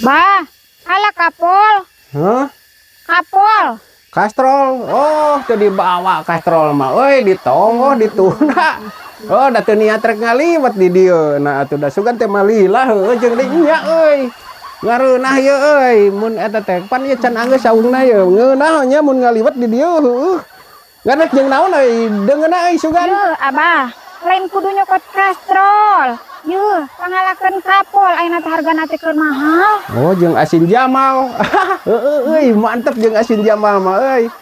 Bah, ala kapol. Hah? Kapol. Kastrol. Oh, tuh dibawa kastrol mah. Euy, ditonggo, dituna. Oh, da teu niat rek ngaliwat di dieu. Nah, atuh da sugan teh malilah heueuh jeung deui nya euy. Ngareunah ieu euy, mun eta teh pan ieu can anggeus saungna ieu. Ngeunah nya mun ngaliwat di dieu heueuh. Nganet jeung naon euy, deungeuna euy sugan. Yeuh, Abah, lain kudu nyokot kastrol. Yeuh, pangalakeun kapol ayeuna teh hargana teh keur mahal. Oh, jeung asin Jamal. Euy, mantep jeung asin Jamal mah euy.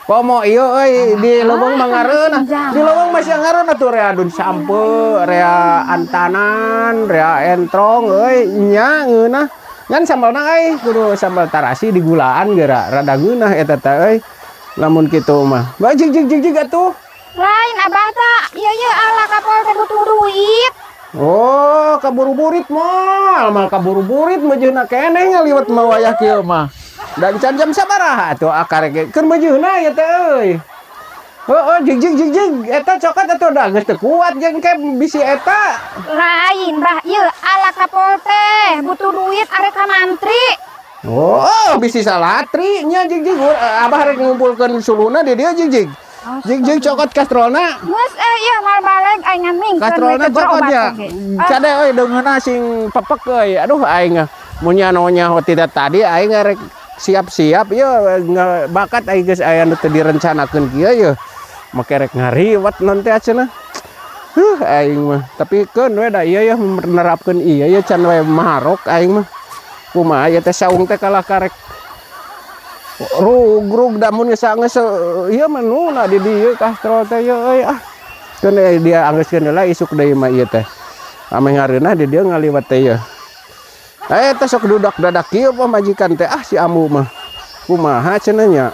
Pomo ieu euy di leuweung mah ngareunah. Di leuweung masih ngareunah tuh rea adun sampe, rea antanan, rea entrong euy nya ngeunah. Ngan sambalna euy kudu sambal tarasi digulaan geura rada ngeunah eta teh euy. Lamun kitu mah. Ba jig atuh. Lain Abah tak, iya ala kapol teh butuh duit. Oh, kaburu burit mal kaburu-burit mejeuna keneh ngaliwat mah wayah kieu mah. Dan can jam sabaraha atuh akarek keur mejeuna ya teh euy. Heueuh jig eta cokot atuh da geus teu kuat jeung ke bisi eta. Lain Bah, ieu ala kapol teh butuh duit arek ka mantri. Oh, bisi salatri nya jig abah rek ngumpulkeun suluna di dieu jig. Jig cokot kastrolna. Geus ieu mal baleg aing mingkeun Kastrolna cokot ya. Cade euy deungeuna sing pepek euy. Aduh aing mun nya tidak tadi aing rek siap-siap ieu bakat aing geus aya nu teu direncanakeun kieu ieu. Make rek ngariwat non teh cenah. Aing mah tapi keun we da ieu ya menerapkeun ieu ya can we marok aing mah. Kumaha ieu teh saung teh kalah karek rug damun geus ieu mah nuna di dieu kastrol teh ieu euy ah. Keun dia anggeuskeun heula isuk deui mah ieu teh. Ame ngareunah di dieu ngaliwat teh ieu. Teh sok dudak dadak kieu pamajikan teh ah si amu mah. Kumaha cenah nya.